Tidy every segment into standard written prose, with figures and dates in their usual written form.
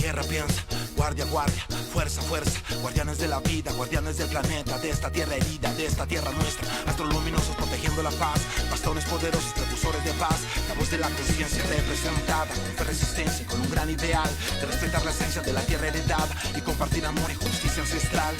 tierra piensa, guardia, guardia, fuerza, fuerza, guardianes de la vida, guardianes del planeta, de esta tierra herida, de esta tierra nuestra, astros luminosos protegiendo la paz, bastones poderosos, precursores de paz, la voz de la conciencia representada, con fe, resistencia, con un gran ideal, de respetar la esencia de la tierra heredada y compartir amor y justicia ancestral.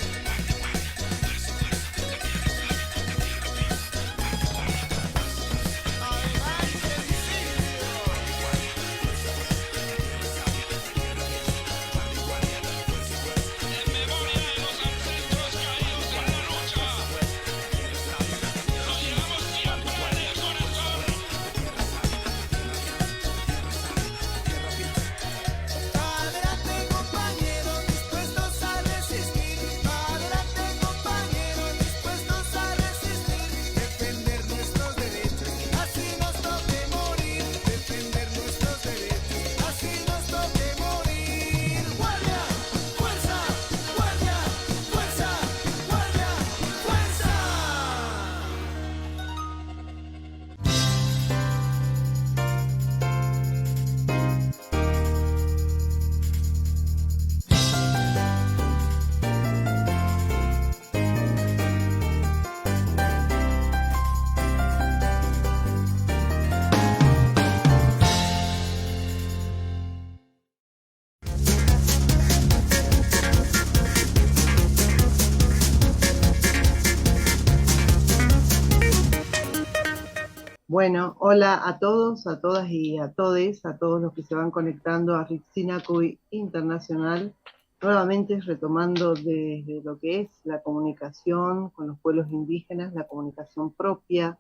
Bueno, hola a todos, a todas y a todes, a todos los que se van conectando a Ritsinakuy Internacional, nuevamente retomando desde lo que es la comunicación con los pueblos indígenas, la comunicación propia,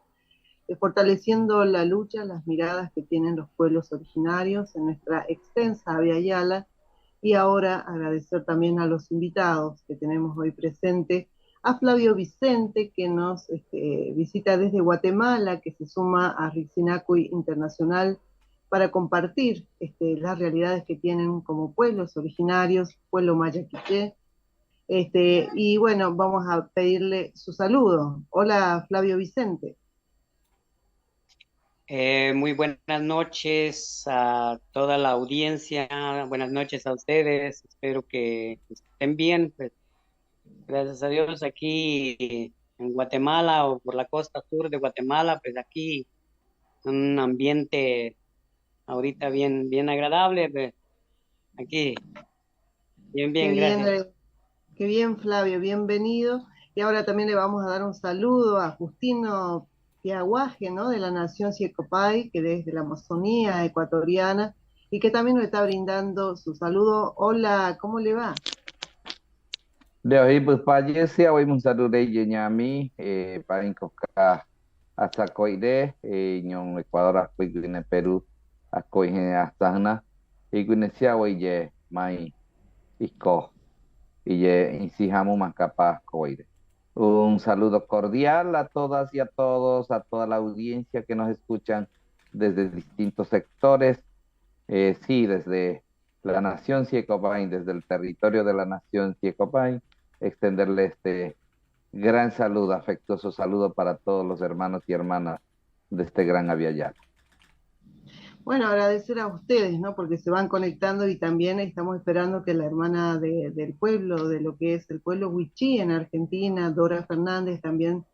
fortaleciendo la lucha, las miradas que tienen los pueblos originarios en nuestra extensa Abya Yala, y ahora agradecer también a los invitados que tenemos hoy presentes, a Flavio Vicente, que nos visita desde Guatemala, que se suma a Ritsinakuy Internacional para compartir las realidades que tienen como pueblos originarios, pueblo maya quiché. Y bueno, vamos a pedirle su saludo. Hola, Flavio Vicente. Muy buenas noches a toda la audiencia, buenas noches a ustedes, espero que estén bien, pues gracias a Dios aquí en Guatemala o por la costa sur de Guatemala, pues aquí un ambiente ahorita bien agradable, pues, aquí Qué bien, bien, gracias. qué bien, Flavio, bienvenido. Y ahora también le vamos a dar un saludo a Justino Piaguaje, ¿no? De la Nación Siecopay, que desde la Amazonía ecuatoriana, y que también nos está brindando su saludo. Hola, ¿cómo le va? Deohi Bupaye, hoy un saludo de Yeñami, para Incoca, hasta Coide, ñon Ecuador, Acuiguine, Perú, Acuiguine, Astana, y Guinesia, Oye, Mai, Isco, y Insijamu, Macapa, Coide. Un saludo cordial a todas y a todos, a toda la audiencia que nos escuchan desde distintos sectores, sí, desde la nación Siecopay, desde el territorio de la nación Siecopay, extenderle este gran saludo, afectuoso saludo para todos los hermanos y hermanas de este gran Abya Yala. Bueno, agradecer a ustedes, ¿no? Porque se van conectando y también estamos esperando que la hermana del pueblo, de lo que es el pueblo Huichí en Argentina, Dora Fernández, también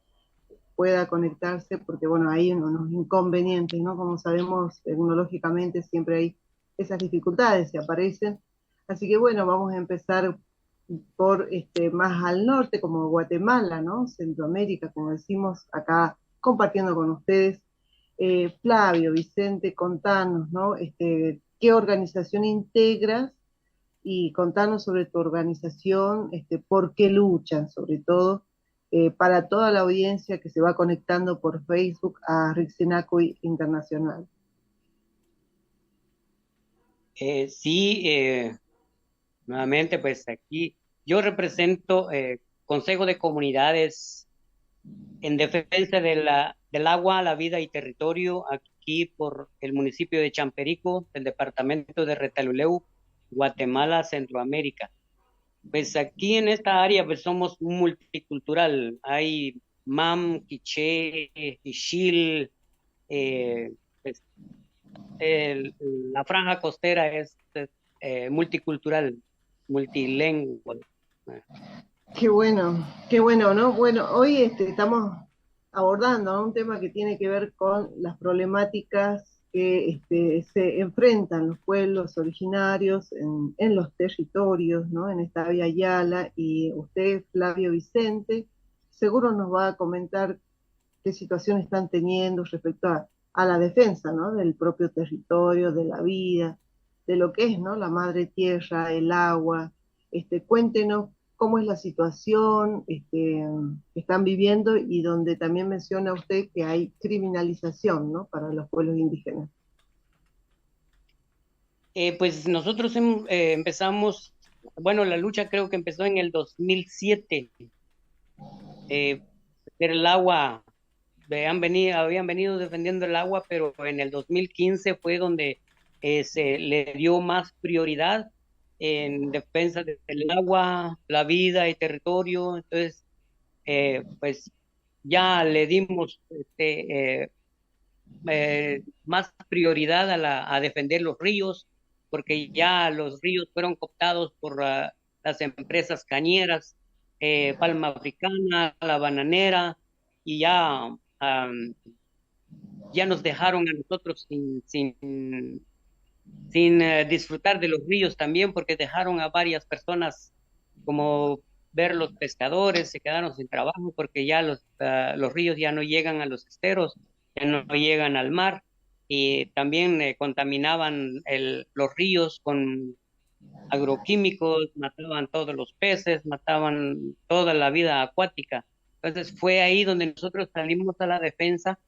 pueda conectarse, porque bueno, hay unos inconvenientes, ¿no? Como sabemos, tecnológicamente siempre hay esas dificultades, se aparecen. Así que bueno, vamos a empezar por más al norte, como Guatemala, ¿no? Centroamérica, como decimos, acá compartiendo con ustedes. Flavio, Vicente, contanos, ¿no? ¿Qué organización integras? Y contanos sobre tu organización, por qué luchan, sobre todo, para toda la audiencia que se va conectando por Facebook a Ritsinakuy Internacional. Sí, nuevamente, pues aquí yo represento Consejo de Comunidades en defensa de del agua, la vida y territorio aquí por el municipio de Champerico, del departamento de Retaluleu, Guatemala, Centroamérica. Pues aquí en esta área pues somos multicultural, hay Mam, Quiché, Ixil, eh, pues, el- la franja costera es multicultural, multilingüe. Qué bueno, ¿no? Bueno, hoy estamos abordando, ¿no?, un tema que tiene que ver con las problemáticas que se enfrentan los pueblos originarios en los territorios, ¿no? En esta Vía Yala, y usted, Flavio Vicente, seguro nos va a comentar qué situación están teniendo respecto a la defensa, ¿no?, del propio territorio, de la vida, de lo que es, ¿no?, la madre tierra, el agua. Cuéntenos cómo es la situación que están viviendo, y donde también menciona usted que hay criminalización, ¿no?, para los pueblos indígenas. Pues nosotros empezamos, bueno, la lucha creo que empezó en el 2007. El agua, habían venido defendiendo el agua, pero en el 2015 fue donde se le dio más prioridad en defensa del agua, la vida y territorio. Entonces, pues ya le dimos más prioridad a defender los ríos, porque ya los ríos fueron cooptados por las empresas cañeras, Palma Africana, La Bananera, y ya nos dejaron a nosotros sin disfrutar de los ríos también, porque dejaron a varias personas, como ver los pescadores, se quedaron sin trabajo porque ya los ríos ya no llegan a los esteros, ya no llegan al mar, y también contaminaban los ríos con agroquímicos, mataban todos los peces, mataban toda la vida acuática. Entonces fue ahí donde nosotros salimos a la defensa,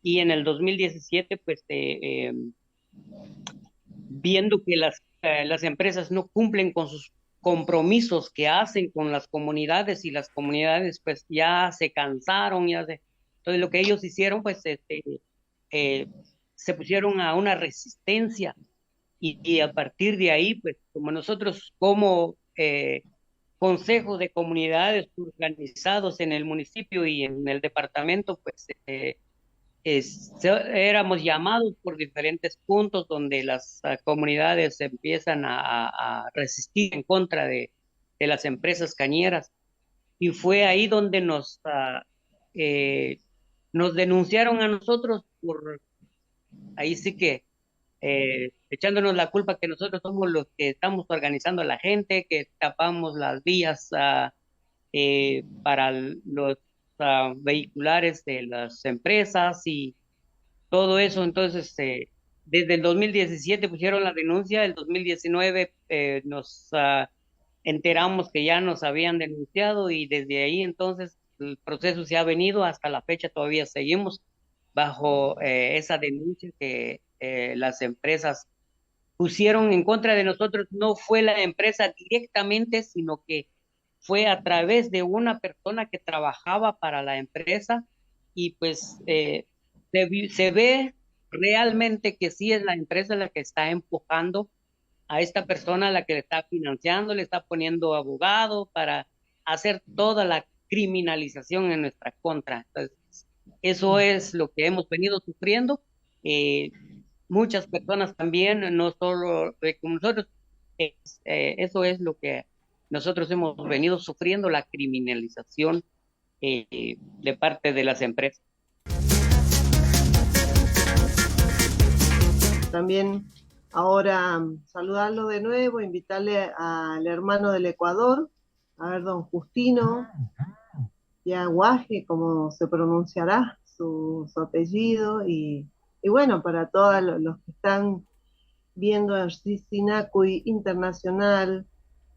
y en el 2017 pues viendo que las empresas no cumplen con sus compromisos que hacen con las comunidades, y las comunidades pues ya se cansaron, entonces lo que ellos hicieron pues eh, se pusieron a una resistencia, y a partir de ahí pues como nosotros como consejos de comunidades organizados en el municipio y en el departamento, pues éramos llamados por diferentes puntos donde las comunidades empiezan a resistir en contra de las empresas cañeras, y fue ahí donde nos denunciaron a nosotros ahí sí que echándonos la culpa que nosotros somos los que estamos organizando a la gente, que tapamos las vías para los vehiculares de las empresas y todo eso. Entonces, desde el 2017 pusieron la denuncia, el 2019 nos enteramos que ya nos habían denunciado, y desde ahí entonces el proceso se ha venido hasta la fecha, todavía seguimos bajo esa denuncia que las empresas pusieron en contra de nosotros. No fue la empresa directamente, sino que fue a través de una persona que trabajaba para la empresa, y pues se ve realmente que sí es la empresa la que está empujando a esta persona, la que le está financiando, le está poniendo abogado para hacer toda la criminalización en nuestra contra. Entonces, eso es lo que hemos venido sufriendo. Eh, Muchas personas también, no solo como nosotros, eso es lo que nosotros hemos venido sufriendo, la criminalización de parte de las empresas. También ahora saludarlo de nuevo, invitarle al hermano del Ecuador, a ver, don Justino Yaguaje, como se pronunciará su apellido, y bueno, para todos los que están viendo en Sinacuy Internacional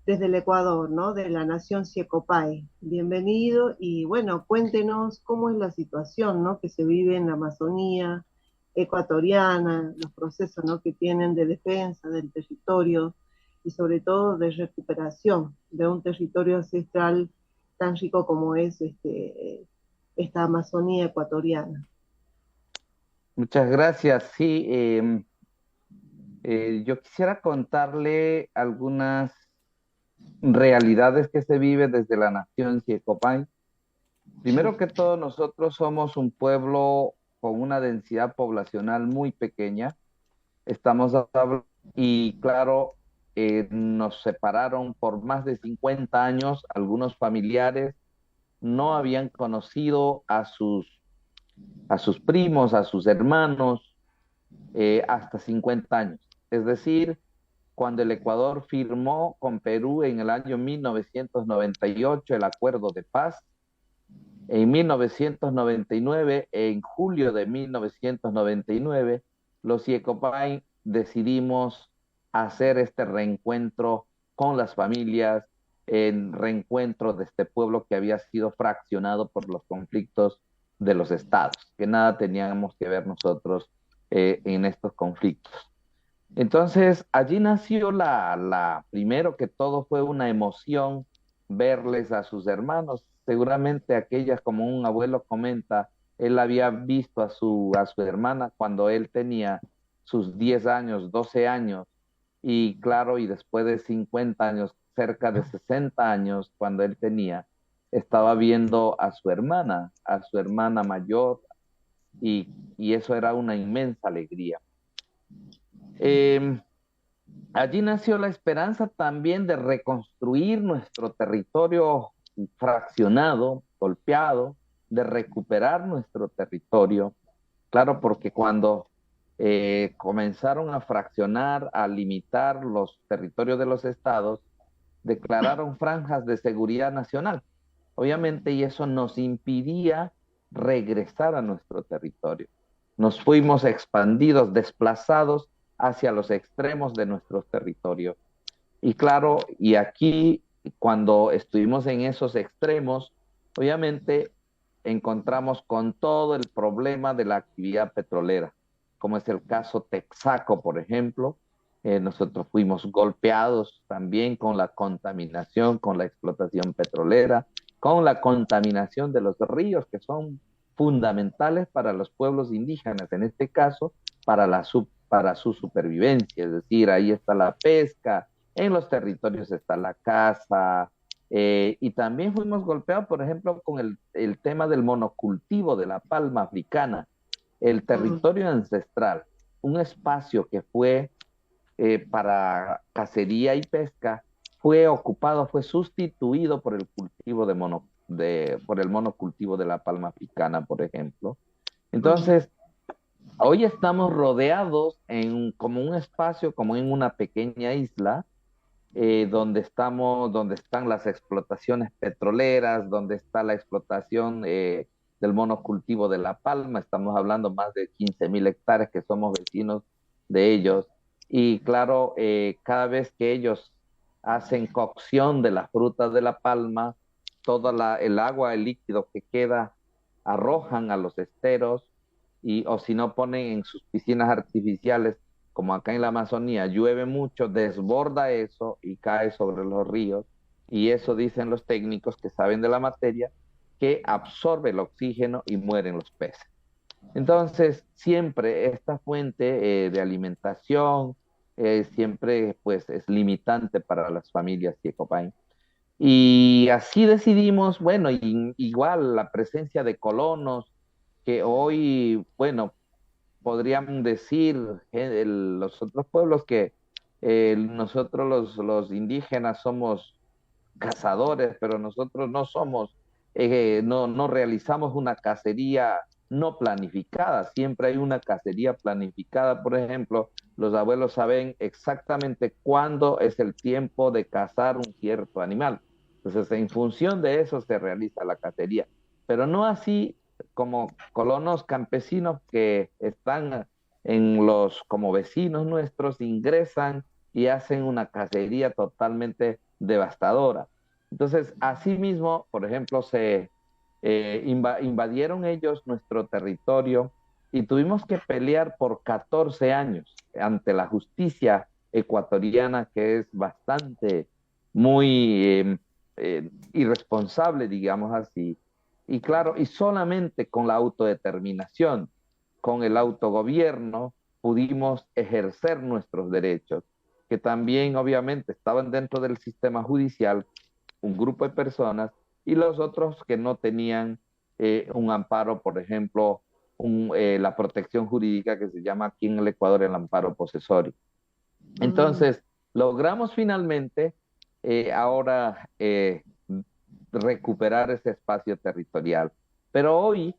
desde el Ecuador, ¿no?, de la nación Siecopay. Bienvenido, y bueno, cuéntenos cómo es la situación, ¿no?, que se vive en la Amazonía ecuatoriana, los procesos, ¿no?, que tienen de defensa del territorio, y sobre todo de recuperación de un territorio ancestral tan rico como es esta Amazonía ecuatoriana. Muchas gracias. Sí, yo quisiera contarle algunas realidades que se vive desde la nación Siecopay. Primero que todo, nosotros somos un pueblo con una densidad poblacional muy pequeña. Estamos hablando, y claro, nos separaron por más de 50 años. Algunos familiares no habían conocido a sus primos, a sus hermanos, hasta 50 años. Es decir, cuando el Ecuador firmó con Perú en el año 1998 el acuerdo de paz, en 1999, en julio de 1999, los Yecopay decidimos hacer este reencuentro con las familias, en reencuentro de este pueblo que había sido fraccionado por los conflictos de los estados, que nada teníamos que ver nosotros en estos conflictos. Entonces, allí nació primero que todo fue una emoción verles a sus hermanos. Seguramente aquellas, como un abuelo comenta, él había visto a su hermana cuando él tenía sus 10 años, 12 años, y claro, y después de 50 años, cerca de 60 años, cuando él tenía, estaba viendo a su hermana mayor, y eso era una inmensa alegría. Eh, Allí nació la esperanza también de reconstruir nuestro territorio fraccionado, golpeado, de recuperar nuestro territorio. Claro, porque cuando comenzaron a fraccionar, a limitar los territorios de los estados, declararon franjas de seguridad nacional. Obviamente, y eso nos impidía regresar a nuestro territorio. Nos fuimos expandidos, desplazados hacia los extremos de nuestros territorios. Y claro, y aquí cuando estuvimos en esos extremos, obviamente encontramos con todo el problema de la actividad petrolera, como es el caso Texaco, por ejemplo. Nosotros fuimos golpeados también con la contaminación, con la explotación petrolera, con la contaminación de los ríos, que son fundamentales para los pueblos indígenas, en este caso, para su supervivencia. Es decir, ahí está la pesca, en los territorios está la caza, y también fuimos golpeados, por ejemplo, con el tema del monocultivo de la palma africana, el territorio ancestral, un espacio que fue para cacería y pesca, fue ocupado, fue sustituido por el cultivo por el monocultivo de la palma africana, por ejemplo. Entonces, hoy estamos rodeados como un espacio, como en una pequeña isla, donde están las explotaciones petroleras, donde está la explotación del monocultivo de la palma. Estamos hablando más de 15.000 hectáreas que somos vecinos de ellos. Y claro, cada vez que ellos hacen cocción de las frutas de la palma, el agua, el líquido que queda, arrojan a los esteros, o si no ponen en sus piscinas artificiales, como acá en la Amazonía, llueve mucho, desborda eso y cae sobre los ríos, y eso dicen los técnicos que saben de la materia, que absorbe el oxígeno y mueren los peces. Entonces, siempre esta fuente de alimentación siempre pues es limitante para las familias Yecopay. Y así decidimos, bueno, igual la presencia de colonos, que hoy, bueno, podrían decir los otros pueblos que nosotros los indígenas somos cazadores, pero nosotros no somos, no realizamos una cacería no planificada, siempre hay una cacería planificada. Por ejemplo, los abuelos saben exactamente cuándo es el tiempo de cazar un cierto animal. Entonces, en función de eso se realiza la cacería, pero no así como colonos campesinos que están como vecinos nuestros, ingresan y hacen una cacería totalmente devastadora. Entonces, asimismo, por ejemplo, invadieron ellos nuestro territorio y tuvimos que pelear por 14 años ante la justicia ecuatoriana, que es bastante, muy irresponsable, digamos así. Y claro, y solamente con la autodeterminación, con el autogobierno, pudimos ejercer nuestros derechos, que también obviamente estaban dentro del sistema judicial, un grupo de personas, y los otros que no tenían un amparo, por ejemplo, la protección jurídica que se llama aquí en el Ecuador el amparo posesorio. Entonces, logramos finalmente ahora recuperar ese espacio territorial. Pero hoy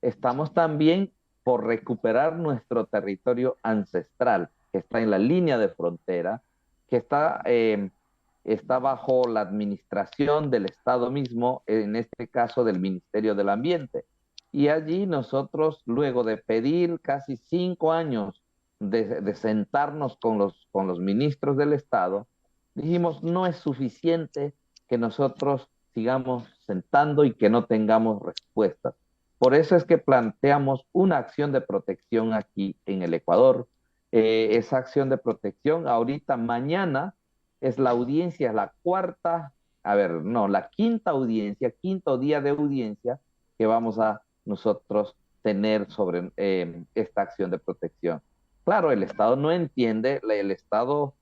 estamos también por recuperar nuestro territorio ancestral, que está en la línea de frontera, que está bajo la administración del Estado mismo, en este caso del Ministerio del Ambiente. Y allí nosotros, luego de pedir casi 5 años de sentarnos con los ministros del Estado, dijimos, no es suficiente que nosotros sigamos sentando y que no tengamos respuestas. Por eso es que planteamos una acción de protección aquí en el Ecuador. Esa acción de protección, ahorita mañana, es la audiencia, la cuarta, a ver, no, la quinta audiencia, quinto día de audiencia que vamos a nosotros tener sobre esta acción de protección. Claro, el Estado no entiende, el Estado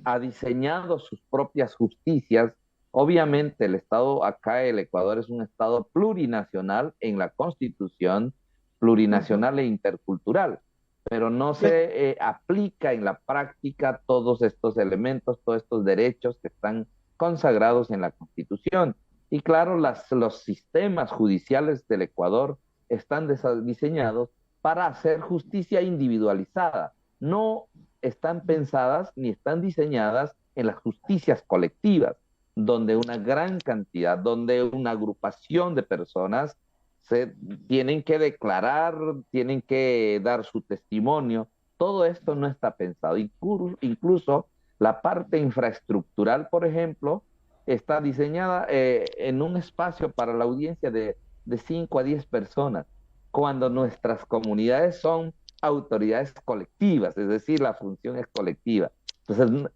ha diseñado sus propias justicias. Obviamente el Estado acá, el Ecuador es un Estado plurinacional en la Constitución, plurinacional e intercultural, pero no se aplica en la práctica todos estos elementos, todos estos derechos que están consagrados en la Constitución. Y claro, los sistemas judiciales del Ecuador están diseñados para hacer justicia individualizada. No están pensadas ni están diseñadas en las justicias colectivas, donde una gran cantidad, donde una agrupación de personas se tienen que declarar, tienen que dar su testimonio. Todo esto no está pensado. Incluso la parte infraestructural, por ejemplo, está diseñada en un espacio para la audiencia de 5 a 10 personas, cuando nuestras comunidades son autoridades colectivas, es decir, la función es colectiva. Entonces,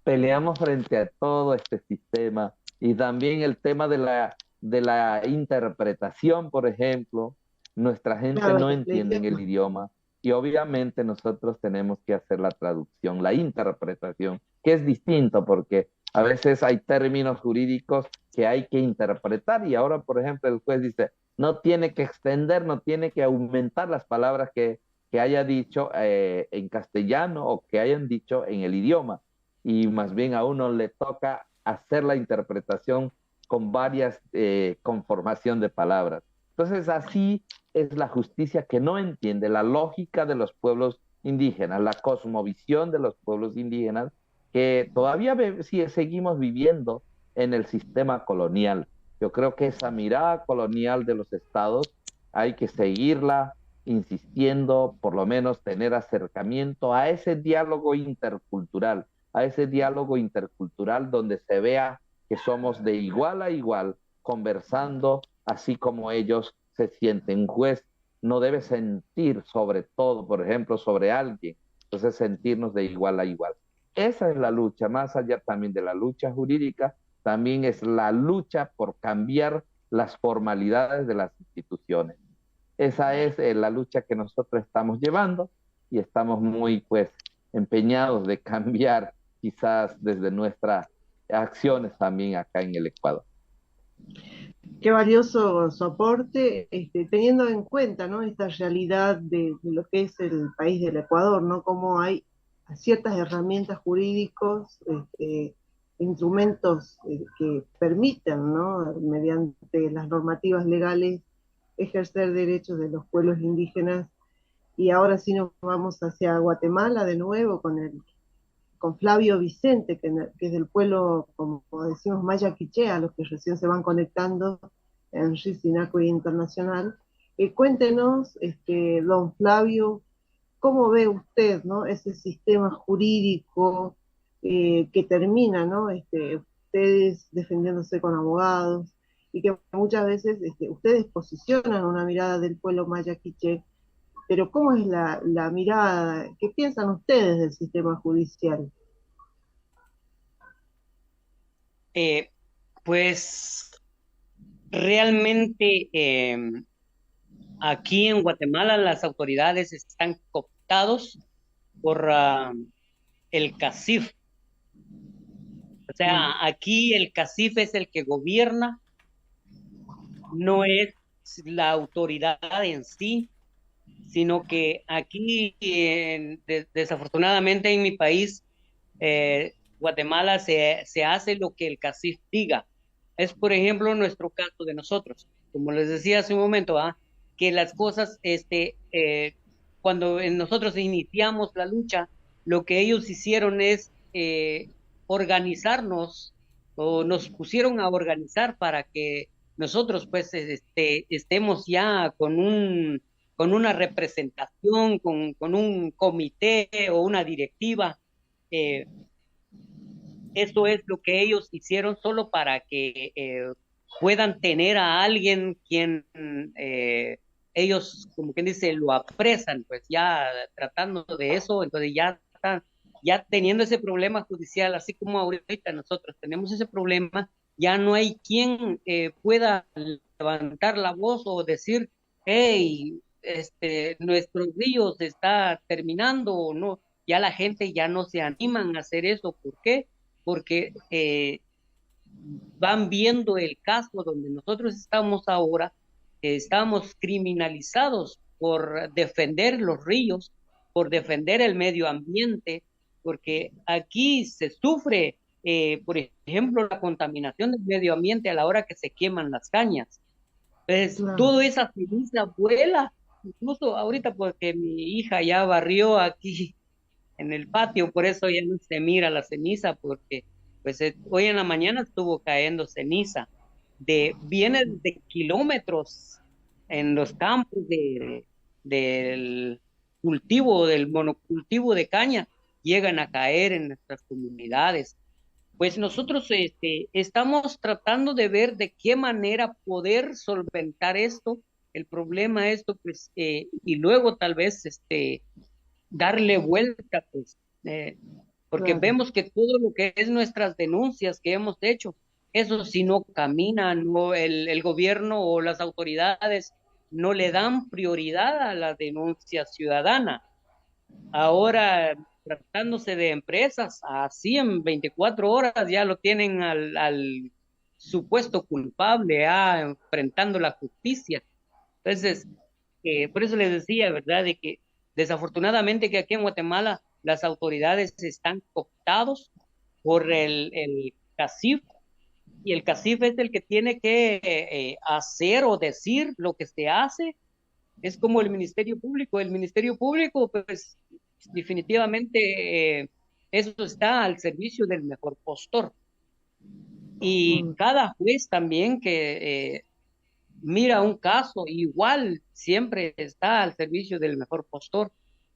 peleamos frente a todo este sistema y también el tema de la interpretación, por ejemplo. Nuestra gente Claro, no le entiende el entiendo. idioma y obviamente nosotros tenemos que hacer la traducción, la interpretación, que es distinto porque a veces hay términos jurídicos que hay que interpretar y ahora, por ejemplo, el juez dice, no tiene que extender, no tiene que aumentar las palabras que haya dicho en castellano o que hayan dicho en el idioma. Y más bien a uno le toca hacer la interpretación con varias conformación de palabras. Entonces así es la justicia que no entiende la lógica de los pueblos indígenas, la cosmovisión de los pueblos indígenas, que todavía seguimos viviendo en el sistema colonial. Yo creo que esa mirada colonial de los estados hay que seguirla insistiendo, por lo menos tener acercamiento a ese diálogo intercultural, donde se vea que somos de igual a igual, conversando así como ellos se sienten. Un juez no debe sentir sobre todo, por ejemplo, sobre alguien, entonces sentirnos de igual a igual. Esa es la lucha, más allá también de la lucha jurídica, también es la lucha por cambiar las formalidades de las instituciones. Esa es la lucha que nosotros estamos llevando y estamos muy pues empeñados de cambiar quizás desde nuestras acciones también acá en el Ecuador. Qué valioso su aporte, teniendo en cuenta, ¿no?, esta realidad de lo que es el país del Ecuador, ¿no? Cómo hay ciertas herramientas jurídicos, instrumentos que permitan, ¿no?, mediante las normativas legales, ejercer derechos de los pueblos indígenas. Y ahora sí nos vamos hacia Guatemala de nuevo con Flavio Vicente, que es del pueblo, como decimos, maya quichea, los que recién se van conectando en Rizinaco Internacional. Cuéntenos, don Flavio, ¿cómo ve usted, ¿no?, ese sistema jurídico que termina, ¿no?, ustedes defendiéndose con abogados y que muchas veces ustedes posicionan una mirada del pueblo maya quiché, pero ¿cómo es la mirada? ¿Qué piensan ustedes del sistema judicial? Eh, pues realmente aquí en Guatemala las autoridades están cooptados por el CACIF. O sea, aquí el CACIF es el que gobierna, no es la autoridad en sí, sino que aquí, desafortunadamente en mi país, Guatemala se hace lo que el CACIF diga. Es, por ejemplo, nuestro caso de nosotros. Como les decía hace un momento, que las cosas, cuando nosotros iniciamos la lucha, lo que ellos hicieron es organizarnos o nos pusieron a organizar para que nosotros pues estemos ya con una representación, con un comité o una directiva. eh, Eso es lo que ellos hicieron solo para que puedan tener a alguien quien ellos, como quien dice, lo apresan, pues ya tratando de eso, entonces ya están, ya teniendo ese problema judicial, así como ahorita nosotros tenemos ese problema, ya no hay quien pueda levantar la voz o decir, hey, nuestro río se está terminando o no, ya la gente ya no se animan a hacer eso. ¿Por qué? Porque van viendo el caso donde nosotros estamos ahora, estamos criminalizados por defender los ríos, por defender el medio ambiente, porque aquí se sufre, por ejemplo, la contaminación del medio ambiente a la hora que se queman las cañas. Entonces, Claro. toda esa ceniza vuela, incluso ahorita porque mi hija ya barrió aquí en el patio, por eso ya no se mira la ceniza, porque pues hoy en la mañana estuvo cayendo ceniza, viene de kilómetros en los campos del cultivo, del monocultivo de caña, llegan a caer en nuestras comunidades. Pues nosotros estamos tratando de ver de qué manera poder solventar esto, el problema esto, pues, y luego tal vez darle vuelta, pues, porque Claro. vemos que todo lo que es nuestras denuncias que hemos hecho, eso si no camina, no, el gobierno o las autoridades no le dan prioridad a la denuncia ciudadana. Ahora, tratándose de empresas, así en 24 horas ya lo tienen al supuesto culpable, enfrentando la justicia. Entonces, por eso les decía, ¿verdad?, de que desafortunadamente que aquí en Guatemala las autoridades están cooptados por el CACIF, y el CACIF es el que tiene que hacer o decir lo que se hace. Es como el Ministerio Público, pues definitivamente eso está al servicio del mejor postor. Y Mm. cada juez también que mira un caso, igual siempre está al servicio del mejor postor.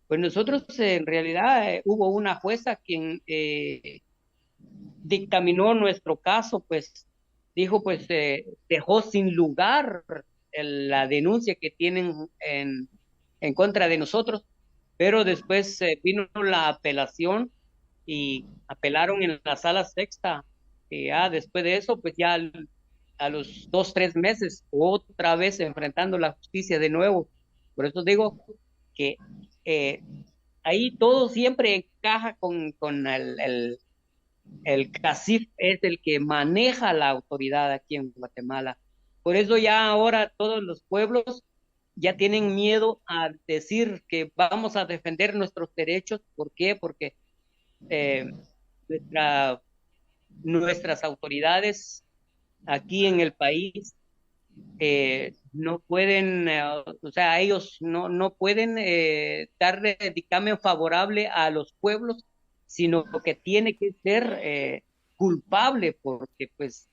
Pues nosotros en realidad hubo una jueza quien dictaminó nuestro caso, pues dijo, pues dejó sin lugar la denuncia que tienen en contra de nosotros, pero después vino la apelación y apelaron en la sala sexta. Y ya después de eso, pues ya a los 2, 3 meses, otra vez enfrentando la justicia de nuevo. Por eso digo que eh, ahí todo siempre encaja con el CACIF, es el que maneja la autoridad aquí en Guatemala. Por eso ya ahora todos los pueblos ya tienen miedo a decir que vamos a defender nuestros derechos. ¿Por qué? Porque eh, nuestra, nuestras autoridades aquí en el país no pueden, o sea, ellos no pueden darle dictamen favorable a los pueblos, sino que tiene que ser culpable, porque pues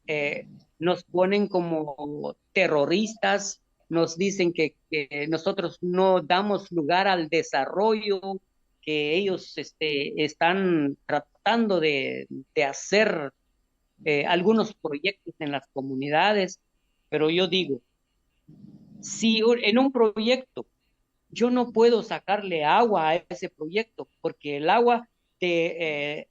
eh, nos ponen como terroristas, nos dicen que nosotros no damos lugar al desarrollo, que ellos están tratando de hacer algunos proyectos en las comunidades, pero yo digo, si en un proyecto yo no puedo sacarle agua a ese proyecto, porque de,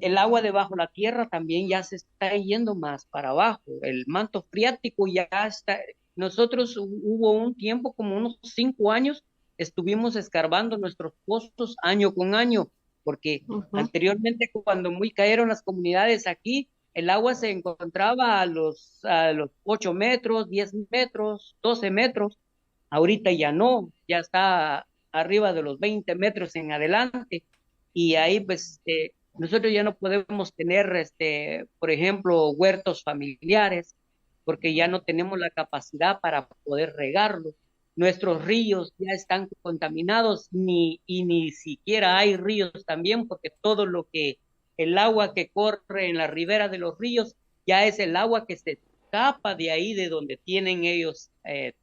el agua debajo de la tierra también ya se está yendo más para abajo, el manto freático ya está, nosotros hubo un tiempo, como unos 5 años, estuvimos escarbando nuestros pozos año con año, porque Ujú. anteriormente cuando muy cayeron las comunidades aquí, el agua se encontraba a los 8 metros, 10 metros, 12 metros, ahorita ya no, ya está arriba de los 20 metros en adelante, y ahí pues Nosotros ya no podemos tener, por ejemplo, huertos familiares, porque ya no tenemos la capacidad para poder regarlos. Nuestros ríos ya están contaminados, y ni siquiera hay ríos también, porque todo lo que, el agua que corre en la ribera de los ríos, ya es el agua que se escapa de ahí, de donde tienen ellos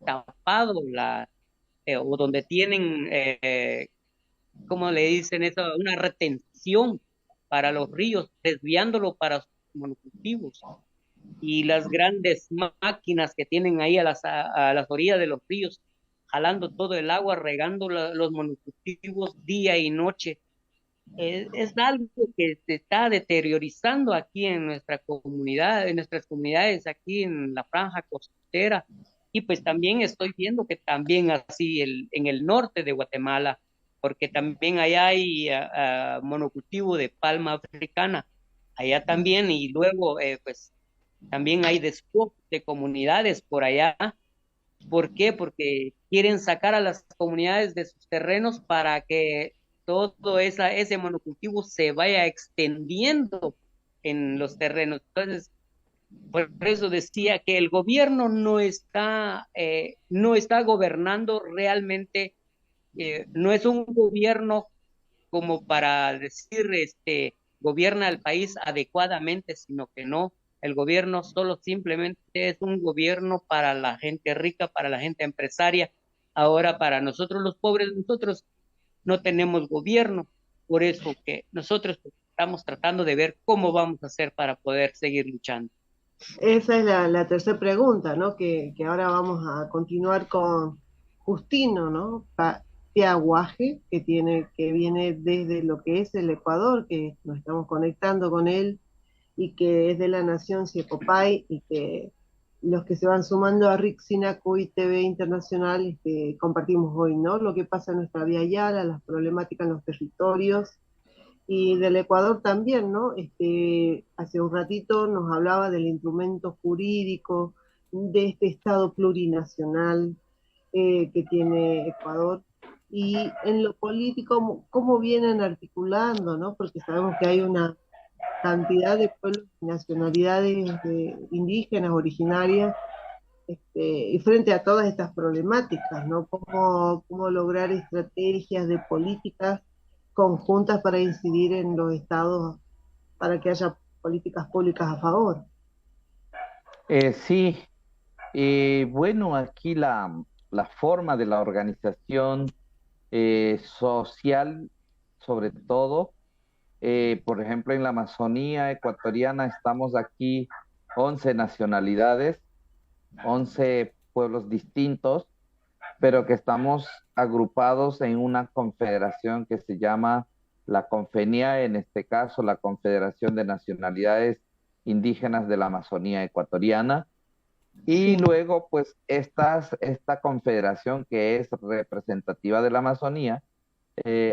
tapado o donde tienen, ¿cómo le dicen eso? Una retención para los ríos, desviándolo para sus monocultivos. Y las grandes máquinas que tienen ahí a las orillas de los ríos, jalando todo el agua, regando los monocultivos día y noche. Es algo que se está deteriorizando aquí en nuestra comunidad, en nuestras comunidades aquí en la franja costera. Y pues también estoy viendo que también así en el norte de Guatemala, porque también allá hay monocultivo de palma africana, allá también, y luego pues también hay despojo de comunidades por allá. ¿Por qué? Porque quieren sacar a las comunidades de sus terrenos para que todo ese monocultivo se vaya extendiendo en los terrenos. Entonces, por eso decía que el gobierno no está gobernando realmente, no es un gobierno como para decir, gobierna el país adecuadamente, sino que no, el gobierno solo simplemente es un gobierno para la gente rica, para la gente empresaria. Ahora, para nosotros los pobres, nosotros no tenemos gobierno, por eso que nosotros estamos tratando de ver cómo vamos a hacer para poder seguir luchando. Esa es la tercera pregunta, ¿no? Que ahora vamos a continuar con Justino, ¿no? Piaguaje, que viene desde lo que es el Ecuador, que nos estamos conectando con él y que es de la nación Siecopay, y que los que se van sumando a RIC Sinacuy TV Internacional, compartimos hoy, ¿no? Lo que pasa en nuestra Vía Yala, las problemáticas en los territorios, y del Ecuador también, ¿no? Hace un ratito nos hablaba del instrumento jurídico, de este Estado plurinacional que tiene Ecuador, y en lo político, cómo vienen articulando, ¿no? Porque sabemos que hay una cantidad de pueblos y nacionalidades indígenas, originarias, y frente a todas estas problemáticas, ¿no? Cómo lograr estrategias de políticas conjuntas para incidir en los estados, para que haya políticas públicas a favor. Sí, bueno, aquí la forma de la organización social, sobre todo, por ejemplo, en la Amazonía ecuatoriana estamos aquí 11 nacionalidades, 11 pueblos distintos, pero que estamos agrupados en una confederación que se llama la Confenia, en este caso la Confederación de Nacionalidades Indígenas de la Amazonía Ecuatoriana. Y Sí. luego, pues, esta confederación que es representativa de la Amazonía,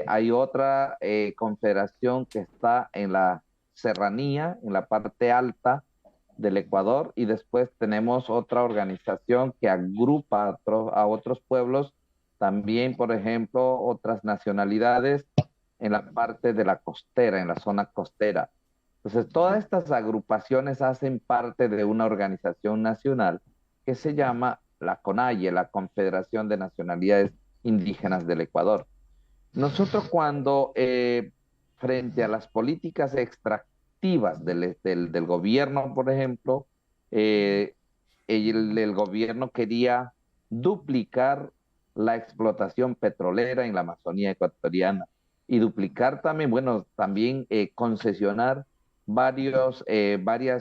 hay otra confederación que está en la serranía, en la parte alta del Ecuador, y después tenemos otra organización que agrupa a otros pueblos, también, por ejemplo, otras nacionalidades en la parte de la costera, en la zona costera. Entonces, todas estas agrupaciones hacen parte de una organización nacional que se llama la CONAIE, la Confederación de Nacionalidades Indígenas del Ecuador. Nosotros cuando, frente a las políticas extractivas del gobierno, por ejemplo, eh, el gobierno quería duplicar la explotación petrolera en la Amazonía ecuatoriana y duplicar también, bueno, también concesionar varias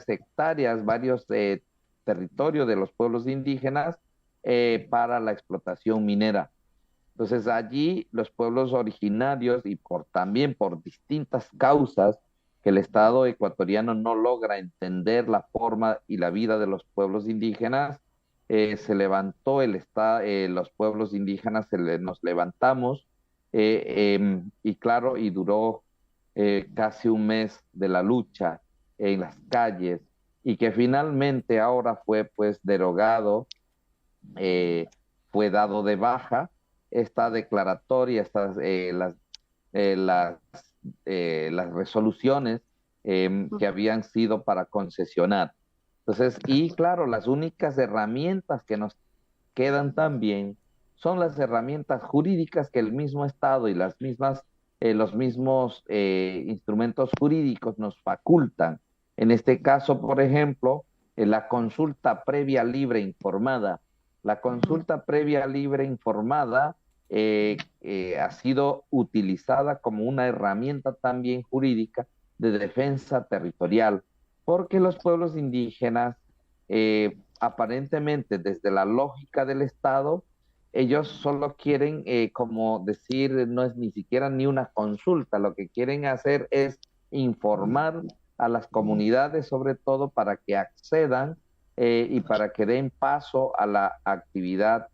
hectáreas, varios territorios de los pueblos indígenas para la explotación minera. Entonces allí los pueblos originarios y también por distintas causas que el Estado ecuatoriano no logra entender la forma y la vida de los pueblos indígenas, se levantó los pueblos indígenas nos levantamos, y claro, y duró casi un mes de la lucha en las calles, y que finalmente ahora fue pues derogado, fue dado de baja esta declaratoria, las las resoluciones que habían sido para concesionar. Entonces, y claro, las únicas herramientas que nos quedan también son las herramientas jurídicas que el mismo Estado y los mismos instrumentos jurídicos nos facultan. En este caso, por ejemplo, la consulta previa libre informada. La consulta previa libre informada ha sido utilizada como una herramienta también jurídica de defensa territorial, porque los pueblos indígenas, aparentemente desde la lógica del Estado, ellos solo quieren, como decir, no es ni siquiera ni una consulta, lo que quieren hacer es informar a las comunidades, sobre todo para que accedan y para que den paso a la actividad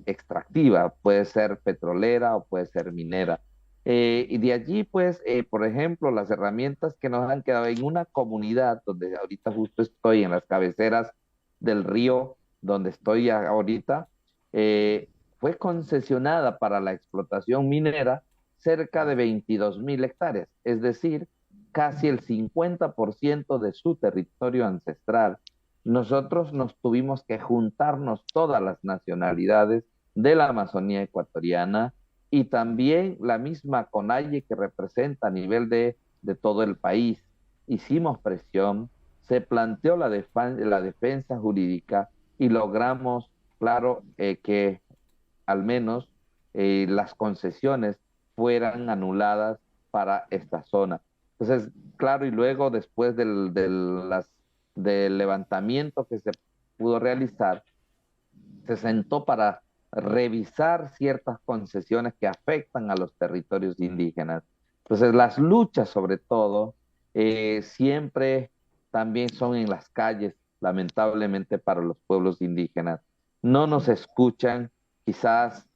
extractiva, puede ser petrolera o puede ser minera. Y de allí, pues, por ejemplo, las herramientas que nos han quedado en una comunidad donde ahorita justo estoy en las cabeceras del río donde estoy ahorita, fue concesionada para la explotación minera cerca de 22.000 hectáreas, es decir, casi el 50% de su territorio ancestral. Nosotros nos tuvimos que juntarnos todas las nacionalidades de la Amazonía ecuatoriana y también la misma CONAIE que representa a nivel de todo el país. Hicimos presión, se planteó la defensa jurídica y logramos, claro, que al menos las concesiones fueran anuladas para esta zona. Entonces, claro, y luego después del levantamiento que se pudo realizar, se sentó para revisar ciertas concesiones que afectan a los territorios indígenas. Entonces, las luchas, sobre todo, siempre también son en las calles, lamentablemente para los pueblos indígenas. No nos escuchan, quizás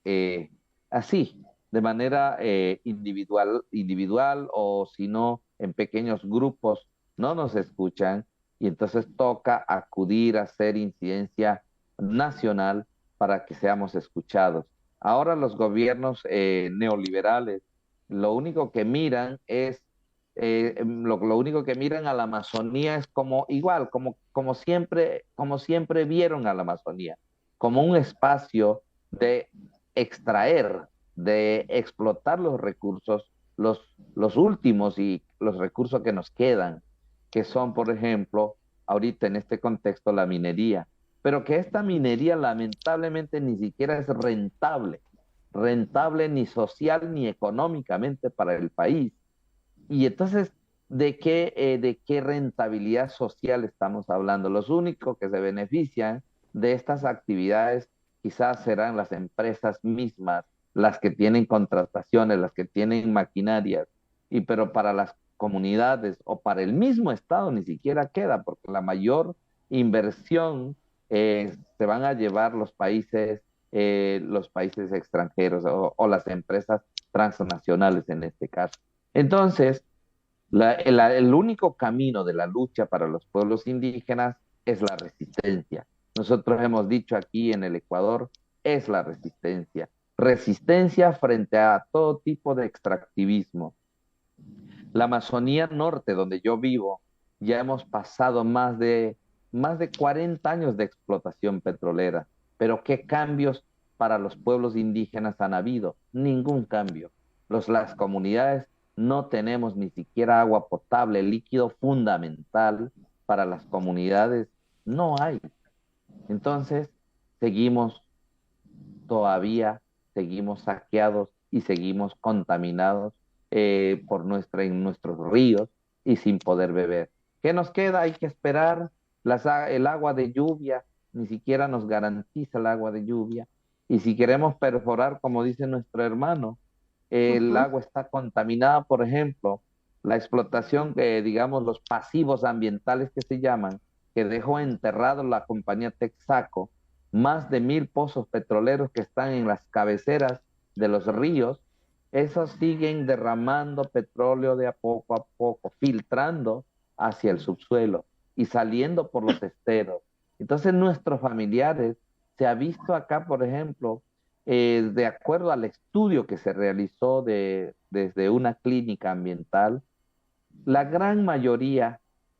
así, de manera individual o si no, en pequeños grupos, no nos escuchan y entonces toca acudir a hacer incidencia nacional para que seamos escuchados. Ahora los gobiernos neoliberales lo único que miran es, lo único que miran a la Amazonía es como igual, como siempre vieron a la Amazonía, como un espacio de extraer, de explotar los recursos, los últimos y los recursos que nos quedan, que son, por ejemplo, ahorita en este contexto, la minería, pero que esta minería lamentablemente ni siquiera es rentable ni social ni económicamente para el país. Y entonces, de qué rentabilidad social estamos hablando? Los únicos que se benefician de estas actividades quizás serán las empresas mismas, las que tienen contrataciones, las que tienen maquinarias, pero para las comunidades o para el mismo Estado ni siquiera queda, porque la mayor inversión se van a llevar los países extranjeros o las empresas transnacionales en este caso. Entonces, el único camino de la lucha para los pueblos indígenas es la resistencia. Nosotros hemos dicho aquí en el Ecuador, es la resistencia. Resistencia frente a todo tipo de extractivismo. La Amazonía Norte, donde yo vivo, ya hemos pasado más de 40 años de explotación petrolera. Pero ¿qué cambios para los pueblos indígenas han habido? Ningún cambio. Las comunidades no tenemos ni siquiera agua potable, líquido fundamental para las comunidades, no hay. Entonces, seguimos todavía, seguimos saqueados y seguimos contaminados en nuestros ríos y sin poder beber. ¿Qué nos queda? Hay que esperar el agua de lluvia, ni siquiera nos garantiza el agua de lluvia. Y si queremos perforar, como dice nuestro hermano, el agua está contaminada, por ejemplo, la explotación, digamos, los pasivos ambientales que se llaman, que dejó enterrado la compañía Texaco, más de 1.000 pozos petroleros que están en las cabeceras de los ríos, esos siguen derramando petróleo de a poco, filtrando hacia el subsuelo y saliendo por los esteros. Entonces nuestros familiares, se ha visto acá, por ejemplo, de acuerdo al estudio que se realizó desde una clínica ambiental, la gran mayoría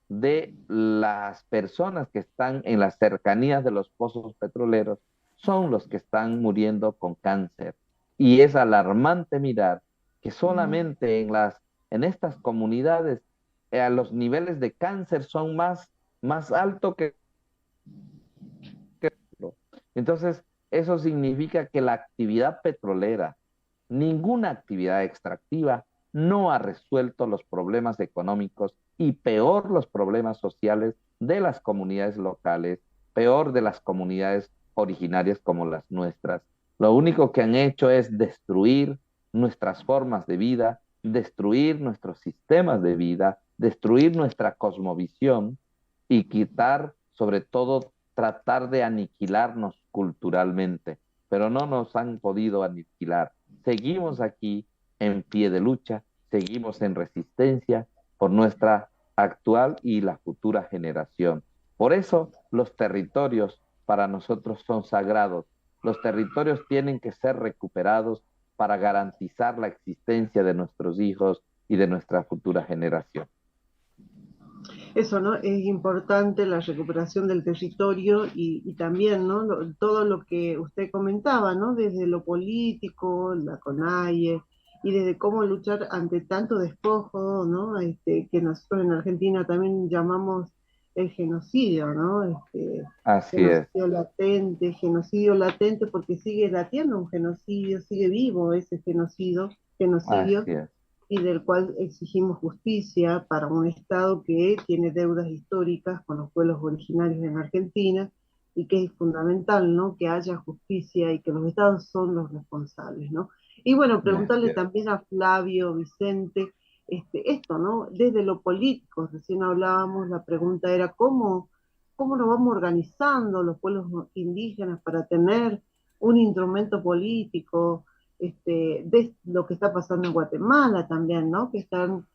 de las personas que están en las cercanías de los pozos petroleros son los que están muriendo con cáncer. Y es alarmante mirar que solamente en estas comunidades los niveles de cáncer son más altos que... Entonces, eso significa que la actividad petrolera, ninguna actividad extractiva, no ha resuelto los problemas económicos y peor los problemas sociales de las comunidades locales, peor de las comunidades originarias como las nuestras. Lo único que han hecho es destruir nuestras formas de vida, destruir nuestros sistemas de vida, destruir nuestra cosmovisión y quitar, sobre todo, tratar de aniquilarnos culturalmente, pero no nos han podido aniquilar. Seguimos aquí en pie de lucha, seguimos en resistencia por nuestra actual y la futura generación. Por eso los territorios para nosotros son sagrados. Los territorios tienen que ser recuperados para garantizar la existencia de nuestros hijos y de nuestra futura generación. Eso, ¿no? Es importante la recuperación del territorio y también, ¿no? Todo lo que usted comentaba, ¿no? Desde lo político, la CONAIE, y desde cómo luchar ante tanto despojo, ¿no? Que nosotros en Argentina también llamamos el genocidio, ¿no? Así es, Genocidio latente porque sigue latiendo un genocidio, sigue vivo ese genocidio, así es, y del cual exigimos justicia para un Estado que tiene deudas históricas con los pueblos originarios en Argentina y que es fundamental, ¿no? Que haya justicia y que los Estados son los responsables, ¿no? Y bueno, así preguntarle es. también a Flavio, Vicente, esto, ¿no? Desde lo político, recién hablábamos, la pregunta era cómo nos vamos organizando los pueblos indígenas para tener un instrumento político, de lo que está pasando en Guatemala también, ¿no? Que están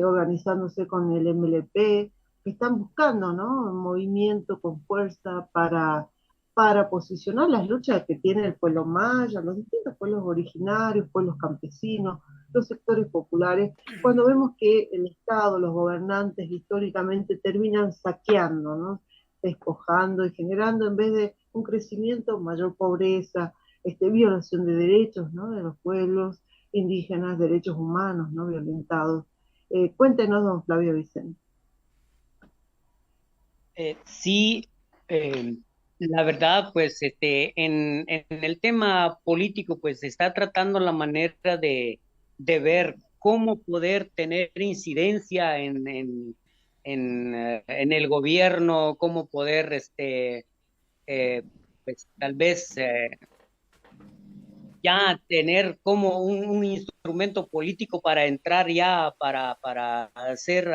organizándose con el MLP, que están buscando, ¿no? Un movimiento con fuerza para posicionar las luchas que tiene el pueblo maya, los distintos pueblos originarios, pueblos campesinos, los sectores populares, cuando vemos que el Estado, los gobernantes históricamente terminan saqueando, ¿no? Despojando y generando en vez de un crecimiento, mayor pobreza, violación de derechos, ¿no? De los pueblos indígenas, derechos humanos, ¿no? Violentados. Cuéntenos, don Flavio Vicente. Sí, la verdad, pues en el tema político, pues se está tratando la manera de ver cómo poder tener incidencia en el gobierno, cómo poder, eh, pues tal vez ya tener como un instrumento político para entrar ya, para hacer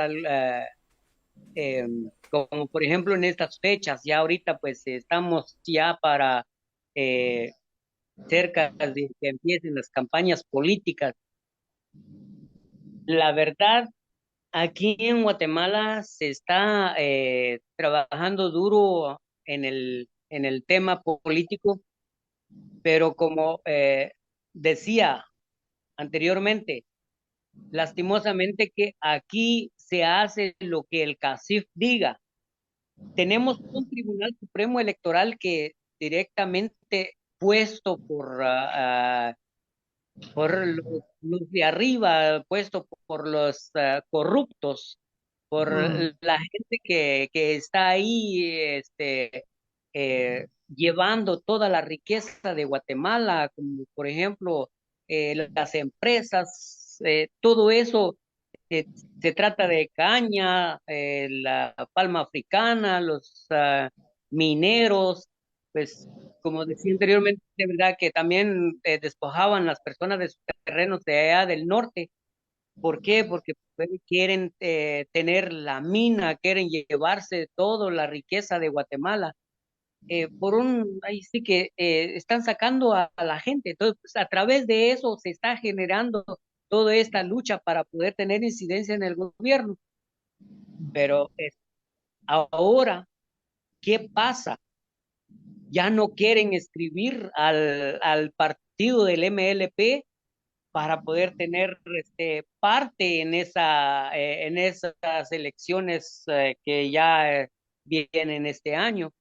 eh, como por ejemplo en estas fechas, ya ahorita pues estamos ya para eh, cerca de que empiecen las campañas políticas. La verdad, aquí en Guatemala se está trabajando duro en el tema político, pero como decía anteriormente, lastimosamente que aquí se hace lo que el CACIF diga. Tenemos un Tribunal Supremo Electoral que directamente puesto por los de arriba, puesto por los corruptos, por Mm, la gente que está ahí llevando toda la riqueza de Guatemala, como por ejemplo las empresas, todo eso eh, se trata de caña, la palma africana, los mineros, pues como decía anteriormente, de verdad que también despojaban las personas de sus terrenos de allá del norte. ¿Por qué? Porque pues, quieren tener la mina, quieren llevarse toda la riqueza de Guatemala. Ahí sí que están sacando a la gente. Entonces, pues, a través de eso se está generando toda esta lucha para poder tener incidencia en el gobierno. Pero ahora, ¿qué pasa? ya no quieren escribir al partido del MLP para poder tener parte en esas elecciones que ya vienen este año.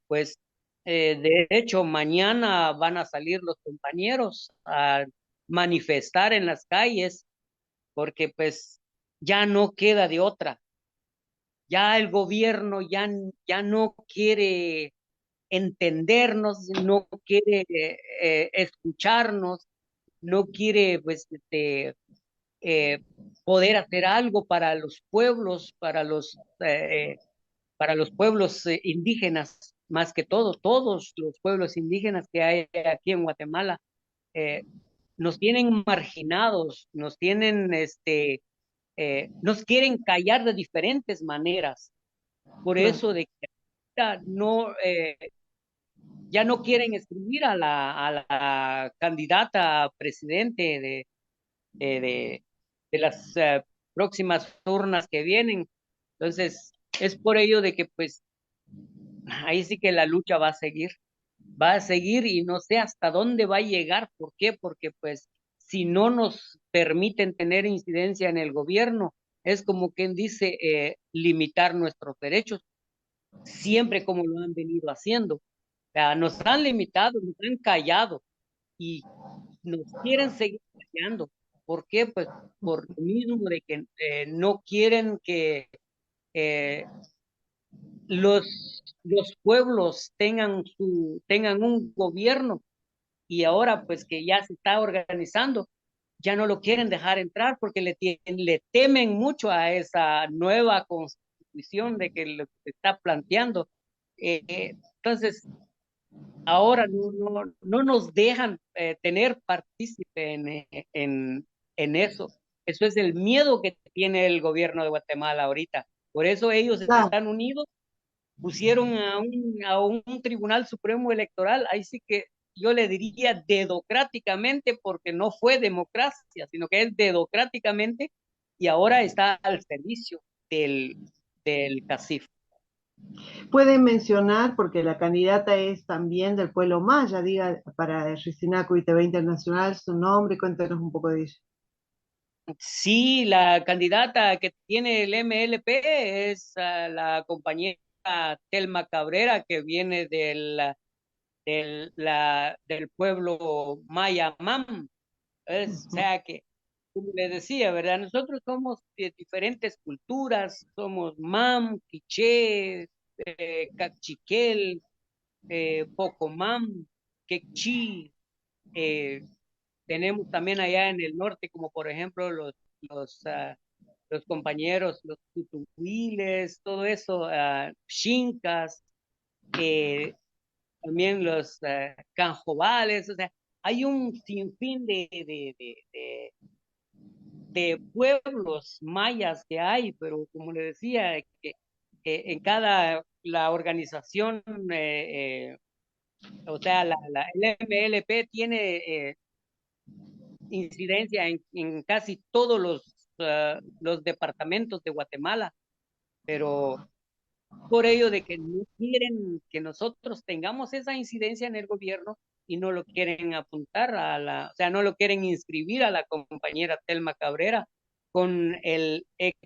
Pues de hecho mañana van a salir los compañeros a manifestar en las calles porque pues ya no queda de otra. Ya el gobierno ya no quiere entendernos, no quiere escucharnos, no quiere pues eh, poder hacer algo para los pueblos, para los pueblos indígenas, más que todo, todos los pueblos indígenas que hay aquí en Guatemala, eh, nos tienen marginados, nos quieren callar de diferentes maneras. Por Claro. eso de que ahorita ya no quieren escribir a la candidata a presidente de, de, de las próximas urnas que vienen. Entonces, es por ello de que pues ahí sí que la lucha va a seguir y no sé hasta dónde va a llegar. ¿Por qué? Porque pues si no nos permiten tener incidencia en el gobierno, es como quien dice limitar nuestros derechos, siempre como lo han venido haciendo. O sea, nos han limitado, nos han callado y nos quieren seguir callando. ¿Por qué? Pues por lo mismo de que no quieren que eh, los pueblos tengan un gobierno y ahora pues que ya se está organizando, ya no lo quieren dejar entrar porque le temen mucho a esa nueva constitución de que lo que se está planteando. Entonces, ahora no nos dejan tener partícipe en eso. Eso es el miedo que tiene el gobierno de Guatemala ahorita. Por eso ellos Claro. están unidos, pusieron a un Tribunal Supremo Electoral, ahí sí que yo le diría dedocráticamente, porque no fue democracia, sino que es dedocráticamente, y ahora está al servicio del CACIF. Pueden mencionar, porque la candidata es también del pueblo maya, diga para el Risinaco y TV Internacional su nombre, cuéntanos un poco de ella. Sí, la candidata que tiene el MLP es la compañera Telma Cabrera, que viene del pueblo maya Mam. O sea que, como le decía, ¿verdad? Nosotros somos de diferentes culturas, somos Mam, Quiché, Cachiquel, Pocomam, Quechí, eh, tenemos también allá en el norte, como por ejemplo los, ah, los compañeros, los tutuhuiles, todo eso, xincas, eh, también los canjobales, o sea, hay un sinfín de pueblos mayas que hay, pero como le decía, en la organización, o sea, el MLP tiene incidencia en casi todos los departamentos de Guatemala, pero por ello de que no quieren que nosotros tengamos esa incidencia en el gobierno y no lo quieren apuntar o sea, no lo quieren inscribir a la compañera Telma Cabrera con el ex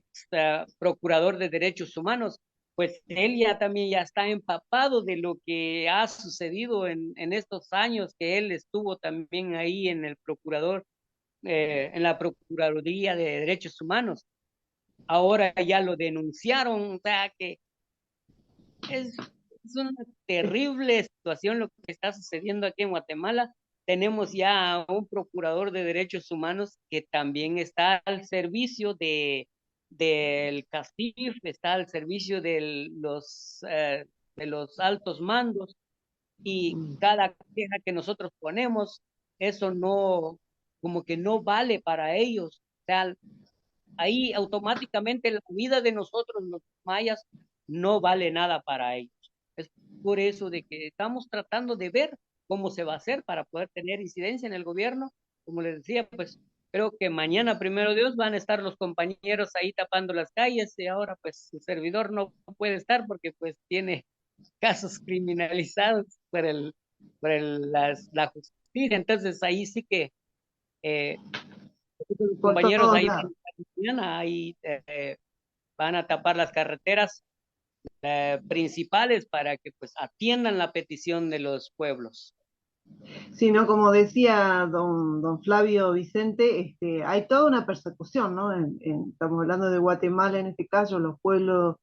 procurador de derechos humanos, pues él ya también ya está empapado de lo que ha sucedido en estos años que él estuvo también ahí en la Procuraduría de Derechos Humanos. Ahora ya lo denunciaron, o sea que es, es una terrible situación lo que está sucediendo aquí en Guatemala. Tenemos ya a un procurador de derechos humanos que también está al servicio del CACIF, está al servicio de los altos mandos y cada queja que nosotros ponemos, eso no, como que no vale para ellos. O sea, ahí automáticamente la vida de nosotros los mayas no vale nada para ellos. Es por eso de que estamos tratando de ver cómo se va a hacer para poder tener incidencia en el gobierno. Como les decía, pues creo que mañana, primero Dios, van a estar los compañeros ahí tapando las calles y ahora pues su servidor no puede estar porque pues tiene casos criminalizados la justicia. Entonces ahí sí que los por compañeros todos ahí lados. ahí van a tapar las carreteras principales para que pues atiendan la petición de los pueblos. Sino como decía don Flavio Vicente, hay toda una persecución, ¿no? Estamos hablando de Guatemala en este caso, los pueblos,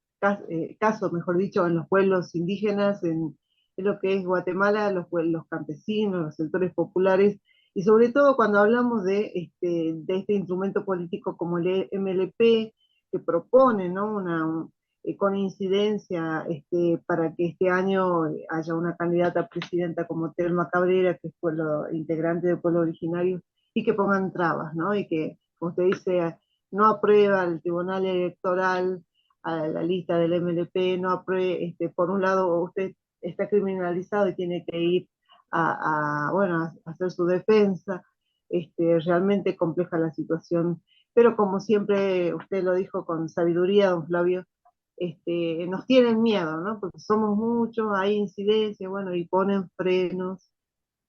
casos, mejor dicho, en los pueblos indígenas, en lo que es Guatemala, los campesinos, los sectores populares, y sobre todo cuando hablamos de este instrumento político como el MLP, que propone, ¿no? Con incidencia para que este año haya una candidata a presidenta como Telma Cabrera, que es integrante del pueblo originario, y que pongan trabas, ¿no? Y que, como usted dice, no aprueba el Tribunal Electoral a la lista del MLP, no aprueba, por un lado, usted está criminalizado y tiene que ir bueno, a hacer su defensa. Realmente compleja la situación, pero como siempre usted lo dijo con sabiduría, don Flavio, nos tienen miedo, ¿no? Porque somos muchos, hay incidencias, bueno, y ponen frenos,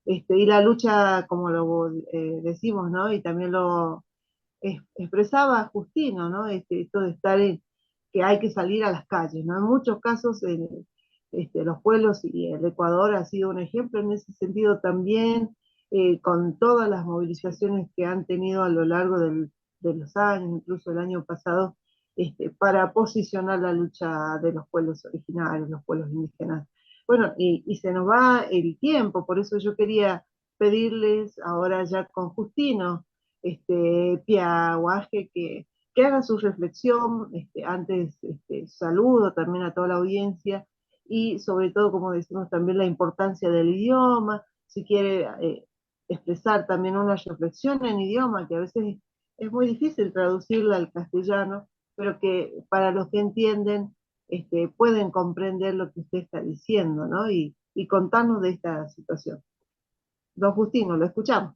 y la lucha, como lo decimos, ¿no? Y también lo expresaba Justino, ¿no? Esto de que hay que salir a las calles, ¿no? En muchos casos, los pueblos y el Ecuador ha sido un ejemplo en ese sentido también, con todas las movilizaciones que han tenido a lo largo de los años, incluso el año pasado, para posicionar la lucha de los pueblos originarios, los pueblos indígenas. Bueno, y se nos va el tiempo, por eso yo quería pedirles ahora ya con Justino, Pia Guaje, que haga su reflexión. Antes saludo también a toda la audiencia y sobre todo, como decimos, también la importancia del idioma, si quiere expresar también una reflexión en idioma, que a veces es muy difícil traducirla al castellano, pero que para los que entienden pueden comprender lo que usted está diciendo, ¿no? Y contarnos de esta situación. Don Justino, lo escuchamos.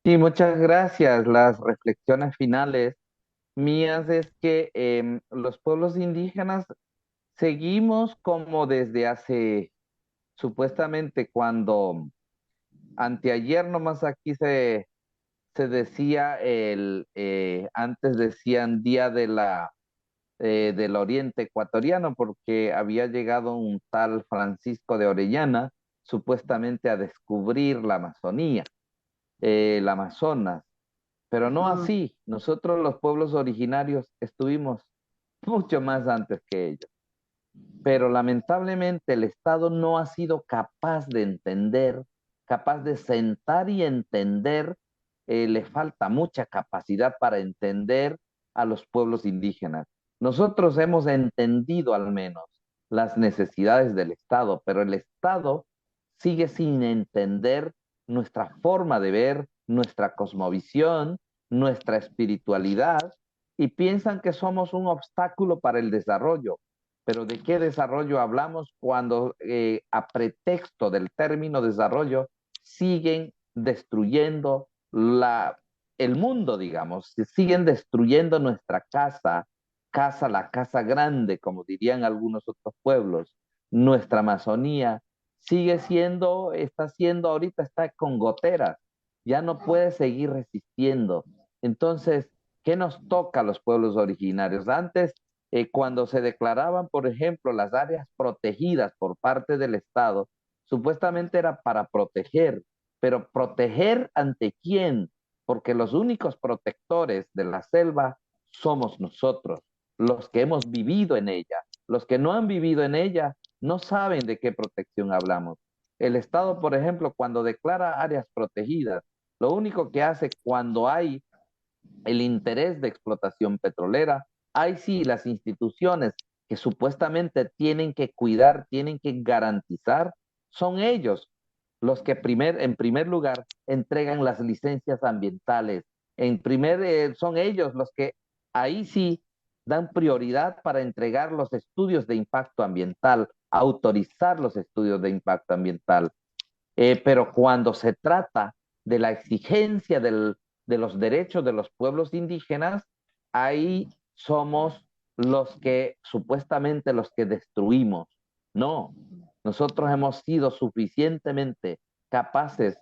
Sí, muchas gracias. Las reflexiones finales mías es que los pueblos indígenas seguimos como desde hace, supuestamente cuando anteayer nomás aquí se decía antes decían Día del Oriente Ecuatoriano, porque había llegado un tal Francisco de Orellana, supuestamente a descubrir la Amazonía, el Amazonas, pero no Mm. así. Nosotros los pueblos originarios estuvimos mucho más antes que ellos, pero lamentablemente el Estado no ha sido capaz de entender, capaz de sentar y entender. Le falta mucha capacidad para entender a los pueblos indígenas. Nosotros hemos entendido al menos las necesidades del Estado, pero el Estado sigue sin entender nuestra forma de ver, nuestra cosmovisión, nuestra espiritualidad, y piensan que somos un obstáculo para el desarrollo. Pero ¿de qué desarrollo hablamos cuando a pretexto del término desarrollo siguen destruyendo el mundo, digamos, siguen destruyendo nuestra la casa grande, como dirían algunos otros pueblos, nuestra Amazonía, ahorita está con goteras, ya no puede seguir resistiendo. Entonces, ¿qué nos toca a los pueblos originarios? Antes, cuando se declaraban, por ejemplo, las áreas protegidas por parte del Estado, supuestamente era para proteger, pero ¿proteger ante quién? Porque los únicos protectores de la selva somos nosotros, los que hemos vivido en ella. Los que no han vivido en ella no saben de qué protección hablamos. El Estado, por ejemplo, cuando declara áreas protegidas, lo único que hace cuando hay el interés de explotación petrolera, hay sí las instituciones que supuestamente tienen que cuidar, tienen que garantizar, son ellos los que en primer lugar entregan las licencias ambientales. Son ellos los que ahí sí dan prioridad para entregar los estudios de impacto ambiental, autorizar los estudios de impacto ambiental. Pero cuando se trata de la exigencia de los derechos de los pueblos indígenas, ahí somos supuestamente los que destruimos. No, nosotros hemos sido suficientemente capaces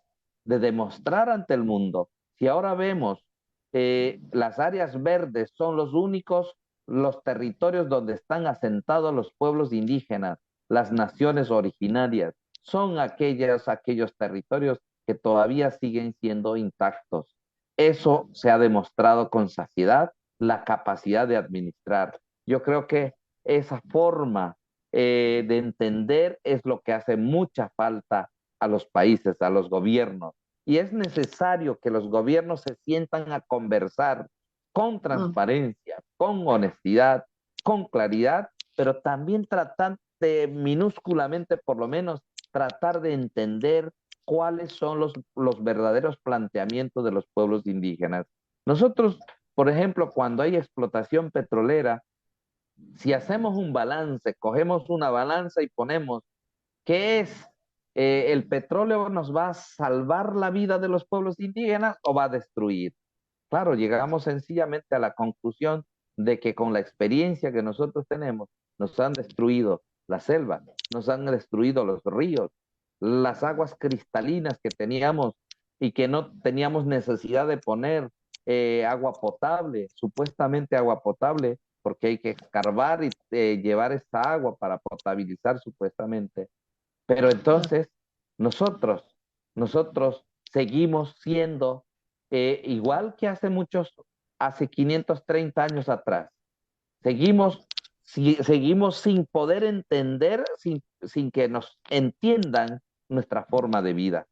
de demostrar ante el mundo. Si ahora vemos las áreas verdes son los únicos, los territorios donde están asentados los pueblos indígenas, las naciones originarias, son aquellos territorios que todavía siguen siendo intactos. Eso se ha demostrado con saciedad, la capacidad de administrar. Yo creo que esa forma de entender es lo que hace mucha falta a los países, a los gobiernos. Y es necesario que los gobiernos se sientan a conversar con transparencia, con honestidad, con claridad, pero también tratar de minúsculamente, por lo menos, tratar de entender cuáles son los verdaderos planteamientos de los pueblos indígenas. Nosotros, por ejemplo, cuando hay explotación petrolera, si hacemos un balance, cogemos una balanza y ponemos qué es el petróleo nos va a salvar la vida de los pueblos indígenas o va a destruir. Claro, llegamos sencillamente a la conclusión de que con la experiencia que nosotros tenemos, nos han destruido las selvas, nos han destruido los ríos, las aguas cristalinas que teníamos y que no teníamos necesidad de poner agua potable, supuestamente agua potable, porque hay que escarbar y llevar esta agua para potabilizar supuestamente. Pero entonces nosotros, nosotros seguimos siendo igual que hace 530 años atrás. Seguimos sin poder entender, sin que nos entiendan nuestra forma de vida.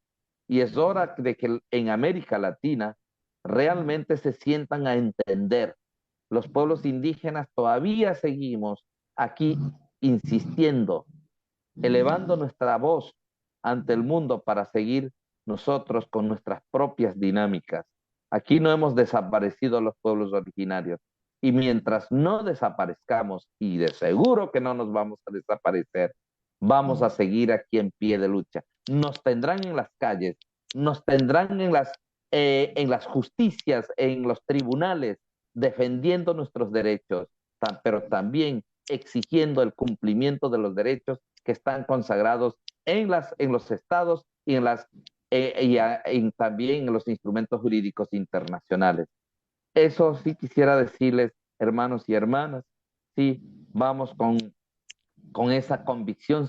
Y es hora de que en América Latina realmente se sientan a entender. Los pueblos indígenas todavía seguimos aquí insistiendo, elevando nuestra voz ante el mundo para seguir nosotros con nuestras propias dinámicas. Aquí no hemos desaparecido los pueblos originarios. Y mientras no desaparezcamos, y de seguro que no nos vamos a desaparecer, vamos a seguir aquí en pie de lucha. Nos tendrán en las calles, nos tendrán en las justicias, en los tribunales, defendiendo nuestros derechos, pero también exigiendo el cumplimiento de los derechos que están consagrados en los estados y, también en los instrumentos jurídicos internacionales. Eso sí quisiera decirles, hermanos y hermanas, sí, vamos con esa convicción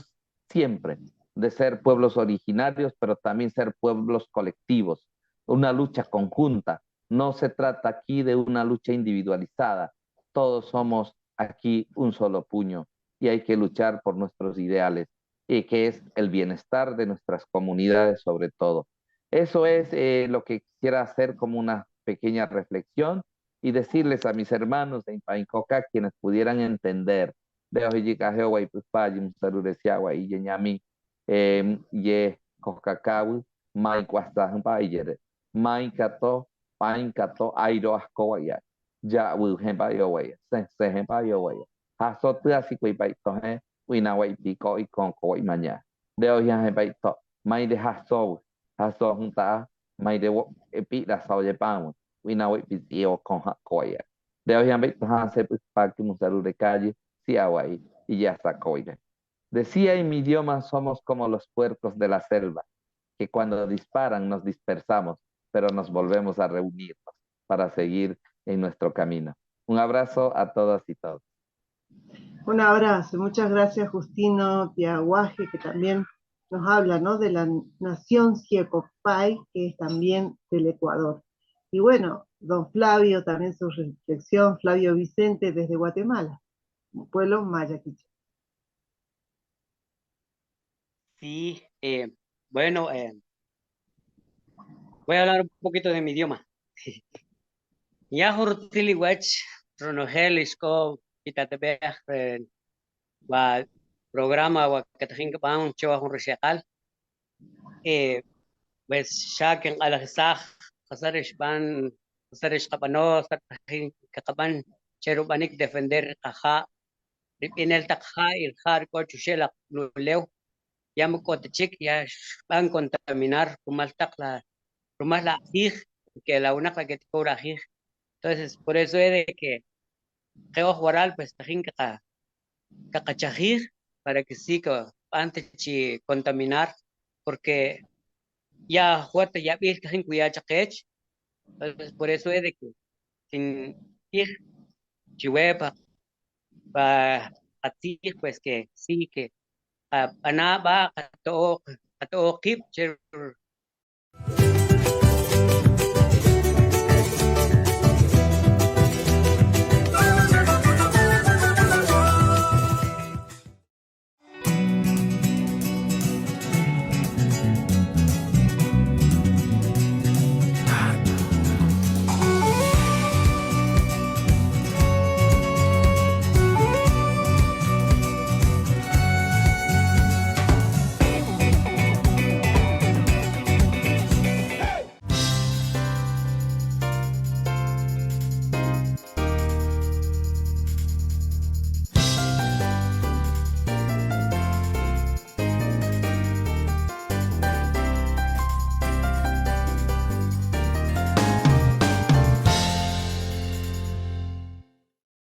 siempre de ser pueblos originarios, pero también ser pueblos colectivos, una lucha conjunta. No se trata aquí de una lucha individualizada, todos somos aquí un solo puño y hay que luchar por nuestros ideales, y que es el bienestar de nuestras comunidades sobre todo. Eso es lo que quisiera hacer como una pequeña reflexión y decirles a mis hermanos en Paincoca, quienes pudieran entender Deo hijika hewa ipuspaji msaruresia y yeñami ye koskakawi mai kwasta yere mai kato pain kato airo asko ya wu hempa yo waya se hempa yo waya ha so tu así que pai to he wina wai pico y con mañana Deo ya hempa to mai de ha so junta mai de epi la sao ye pam wina wai pico con ha koya Deo ya hempa ha se pa que musarure calle y ya sacó. Decía en mi idioma, somos como los puercos de la selva, que cuando disparan nos dispersamos, pero nos volvemos a reunirnos para seguir en nuestro camino. Un abrazo a todas y todos. Un abrazo, muchas gracias Justino Tiaguaje, que también nos habla, ¿no?, de la nación Siecopay, que es también del Ecuador. Y bueno, don Flavio, también su reflexión, Flavio Vicente desde Guatemala, pueblo maya quichua. Sí, bueno, voy a hablar un poquito de mi idioma. Ya hurtili wach, ronogel isko, itatebeh, wa programa wa katajin kapang chewa hun resiakal. Pues shaken alajisaj, kasarish ban, kasarish kapano, katajin kakaban, cherubanik defender kaja, ripinel takja, iljar ko chushela luleu, ya mo kotechik, ya van contaminar, rumal la hij, que la una que te cobra hij. Entonces, por eso es de que Geo Juaral, pues, tajín kakachajir, para que sí que antes de contaminar, porque ya fuerte ya ves que sin cuidar chakech, por eso es de que sin ir chihuepa para así pues que sí que ana va a todo keep